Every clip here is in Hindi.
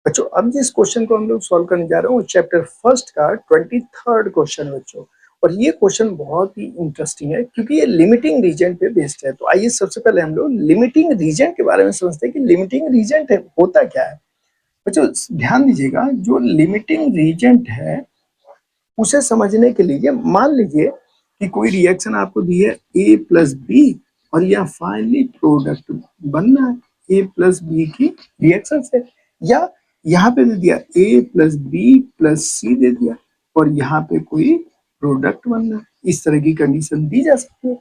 बच्चों अब जिस क्वेश्चन को हम लोग सॉल्व करने जा रहे हैं वो चैप्टर फर्स्ट का 23rd क्वेश्चन बच्चों। और ये क्वेश्चन बहुत ही इंटरेस्टिंग है क्योंकि ये लिमिटिंग रीजन पे बेस्ड है। तो आइए सबसे पहले हम लोग लिमिटिंग रीजन के बारे में समझते हैं कि लिमिटिंग रीजन होता क्या है। बच्चों ध्यान दीजिएगा, जो लिमिटिंग रीजन है उसे समझने के लिए मान लीजिए कि कोई रिएक्शन आपको दी है ए प्लस बी और यह फाइनली प्रोडक्ट बनना है ए प्लस बी की रिएक्शन से, या यहाँ पे दे दिया ए प्लस बी प्लस सी दे दिया और यहाँ पे कोई प्रोडक्ट बनना है। इस तरह की कंडीशन दी जा सकती है।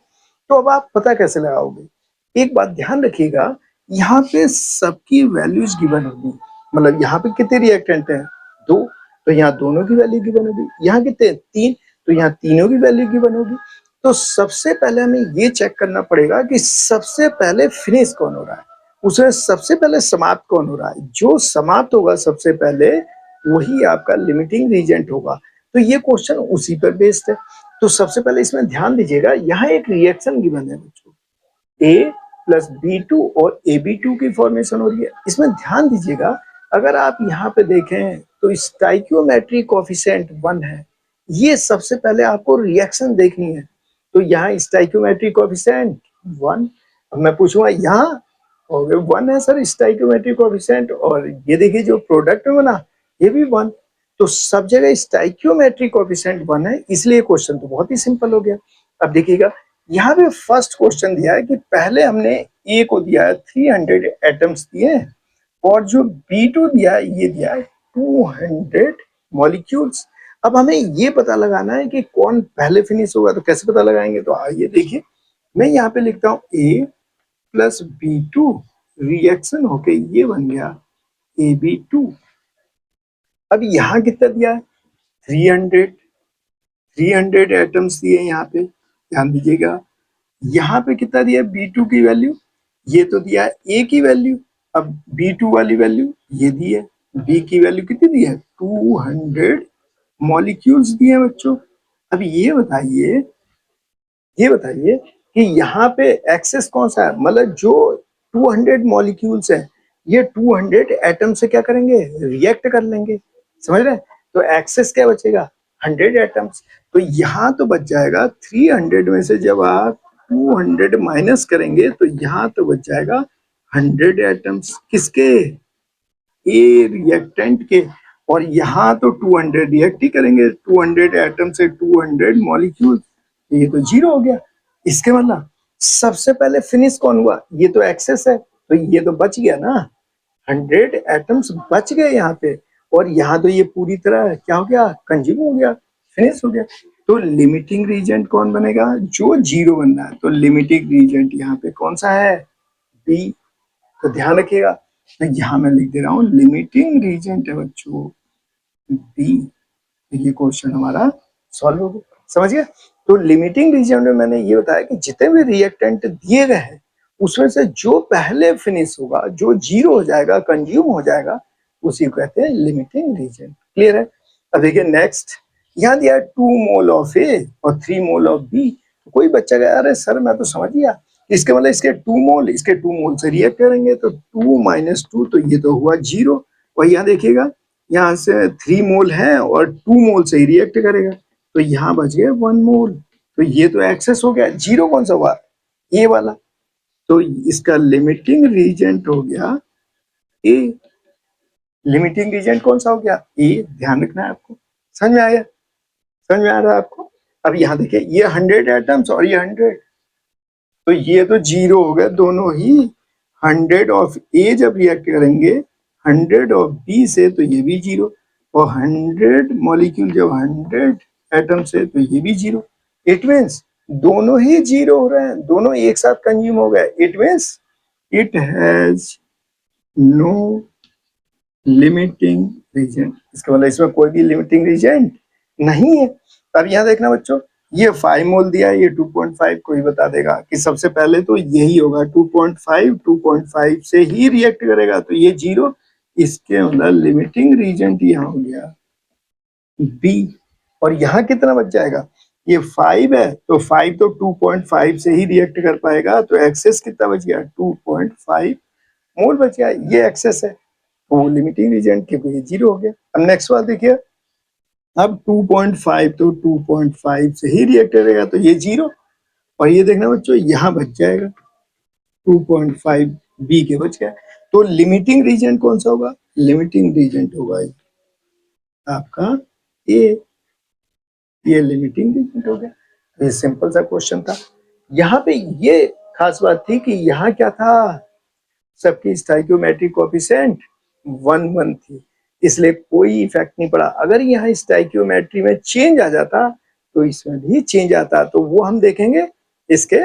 तो अब आप पता कैसे लगाओगे? एक बात ध्यान रखिएगा, यहाँ पे सबकी वैल्यूज गिवन होगी। मतलब यहाँ पे कितने रिएक्टेंट हैं? दो, तो यहाँ दोनों की वैल्यू गिवन होगी। यहाँ कितने? तीन, तो यहाँ तीनों की वैल्यू गिवन होगी। तो सबसे पहले हमें ये चेक करना पड़ेगा कि सबसे पहले फिनिश कौन हो रहा है, उसे सबसे पहले समाप्त कौन हो रहा है। जो समाप्त होगा सबसे पहले वही आपका लिमिटिंग रीजेंट होगा। तो ये क्वेश्चन उसी पर बेस्ड है। तो सबसे पहले इसमें ध्यान दीजिएगा, यहाँ एक रिएक्शन गिवन है बच्चों, ए प्लस बी टू और ए बी टू की फॉर्मेशन हो रही है। इसमें ध्यान दीजिएगा, अगर आप यहाँ पे देखें तो स्टाइकियोमेट्रिक कोएफिशिएंट 1 है। ये सबसे पहले आपको रिएक्शन देखनी है। तो यहाँ स्टाइकियोमेट्रिक कोएफिशिएंट 1। अब मैं पूछूंगा यहाँ, और 1 है सर स्टाइकियोमेट्रिक कोएफिशिएंट, और ये देखिए जो प्रोडक्ट में बना ये भी 1। तो सब जगह स्टाइकियोमेट्रिक कोएफिशिएंट 1 है, इसलिए क्वेश्चन तो बहुत ही सिंपल हो गया। अब देखिएगा यहाँ पे फर्स्ट क्वेश्चन दिया है कि पहले हमने ए को दिया है 300 एटम्स दिए हैं और जो B2 दिया है ये दिया है 200 मॉलिक्यूल्स। अब हमें ये पता लगाना है कि कौन पहले फिनिश होगा। तो कैसे पता लगाएंगे? तो आइए देखिए, मैं यहाँ पे लिखता हूँ A प्लस B2 रिएक्शन होके ये बन गया AB2। अब यहाँ कितना दिया है? 300 एटम्स दिए यहाँ पे, ध्यान दीजिएगा। यहाँ पे कितना दिया B2 की वैल्यू, ये तो दिया है A की वैल्यू। अब B2 वाली वैल्यू ये दी है, B की वैल्यू कितनी दी है? 200 मॉलिक्यूल्स दिए हैं बच्चों। अब ये बताइए कि यहाँ पे एक्सेस कौन सा है? मतलब जो 200 मॉलिक्यूल्स है ये 200 एटम से क्या करेंगे? रिएक्ट कर लेंगे, समझ रहे हैं? तो एक्सेस क्या बचेगा? 100 एटम्स। तो यहाँ तो बच जाएगा 300 में से जब आप 200 माइनस करेंगे तो यहाँ तो बच जाएगा 100 एटम्स। किसके? ए रिएक्टेंट के। और यहाँ तो 200 रिएक्ट ही करेंगे, 200 एटम से 200 मॉलिक्यूल, ये तो जीरो हो गया। इसके मतलब सबसे पहले फिनिश कौन हुआ? ये तो एक्सेस है, तो ये तो बच गया ना, 100 एटम्स बच गए यहाँ पे। और यहाँ तो ये पूरी तरह क्या हो गया? कंज्यूम हो गया, फिनिश हो गया। तो लिमिटिंग रीजेंट कौन बनेगा? जो जीरो बनना है। तो लिमिटिंग रीजेंट यहाँ पे कौन सा है? बी। तो ध्यान रखिएगा, तो यहाँ मैं लिख दे रहा हूँ लिमिटिंग रीजेंट है बच्चों बी। ये क्वेश्चन हमारा सॉल्व हो गया, समझ गया? तो लिमिटिंग रीजन में मैंने ये बताया कि जितने भी रिएक्टेंट दिए गए हैं उसमें से जो पहले फिनिश होगा, जो जीरो हो जाएगा, कंज्यूम हो जाएगा, उसी को कहते हैं लिमिटिंग रीजन। क्लियर है? अब देखिए नेक्स्ट, यहाँ दिया 2 मोल ऑफ ए और 3 मोल ऑफ बी। कोई बच्चा कहे अरे सर मैं तो समझ गया, इसके मतलब इसके 2 मोल, इसके 2 मोल से रिएक्ट करेंगे तो 2 माइनस 2, तो ये तो हुआ जीरो। और यहाँ देखिएगा यहाँ से 3 मोल है और 2 मोल से ही रिएक्ट करेगा, तो यहाँ बच गया 1 मोल। तो ये तो एक्सेस हो गया। जीरो कौन सा हुआ? ये वाला। तो इसका लिमिटिंग रीजेंट हो गया ए। लिमिटिंग रीजेंट कौन सा हो गया? ए। ध्यान रखना है आपको। समझ में आया? समझ में आ रहा है आपको? अब यहाँ देखिए ये 100 एटम्स और ये 100, तो ये तो जीरो हो गए दोनों ही। 100 ऑफ ए जब रिएक्ट करेंगे 100 ऑफ बी से तो ये भी जीरो, और 100 मॉलिक्यूल जब 100 एटम से तो ये भी जीरो। इट मीन्स दोनों ही जीरो हो रहे हैं, दोनों एक साथ कंज्यूम हो गए। It means it has no limiting reason. इसका मतलब इसमें कोई भी लिमिटिंग रीजन नहीं है। अब यहाँ देखना बच्चों, ये 5 मोल दिया है, ये 2.5, कोई बता देगा कि सबसे पहले तो यही होगा 2.5 से ही रिएक्ट करेगा, तो ये जीरो। इसके मतलब लिमिटिंग रीजन यहाँ हो गया बी। और यहाँ कितना बच जाएगा? ये 5 है तो 5 तो 2.5 से ही रिएक्ट कर पाएगा, तो एक्सेस कितना बच गया? 2.5 मोल बच गया। ये एक्सेस है। तो वो लिमिटिंग रीजन क्योंकि ये 0 हो गया। अब नेक्स्ट सवाल देखिए, अब 2.5 तो 2.5 से ही रिएक्ट करेगा तो ये 0, और ये देखना बच्चों यहाँ बच जाएगा 2.5 बी के बच गया। तो लिमिटिंग रीजन कौन सा होगा? लिमिटिंग रीजन होगा आपका ए, ये लिमिटिंग रीजन हो गया। ये सिंपल सा क्वेश्चन था। यहाँ पे ये खास बात थी कि यहाँ क्या था, सबकी स्टाइकियोमेट्रिक कोएफिशिएंट 1 थी, इसलिए कोई इफेक्ट नहीं पड़ा। अगर यहाँ स्टाइकियोमेट्री में चेंज आ जाता तो इसमें भी चेंज आता, तो वो हम देखेंगे इसके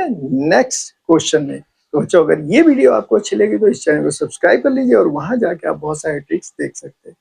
नेक्स्ट क्वेश्चन में। तो बच्चों, अगर ये वीडियो आपको अच्छी लगी तो इस चैनल को सब्सक्राइब कर लीजिए और वहां जाके आप बहुत सारे ट्रिक्स देख सकते हैं।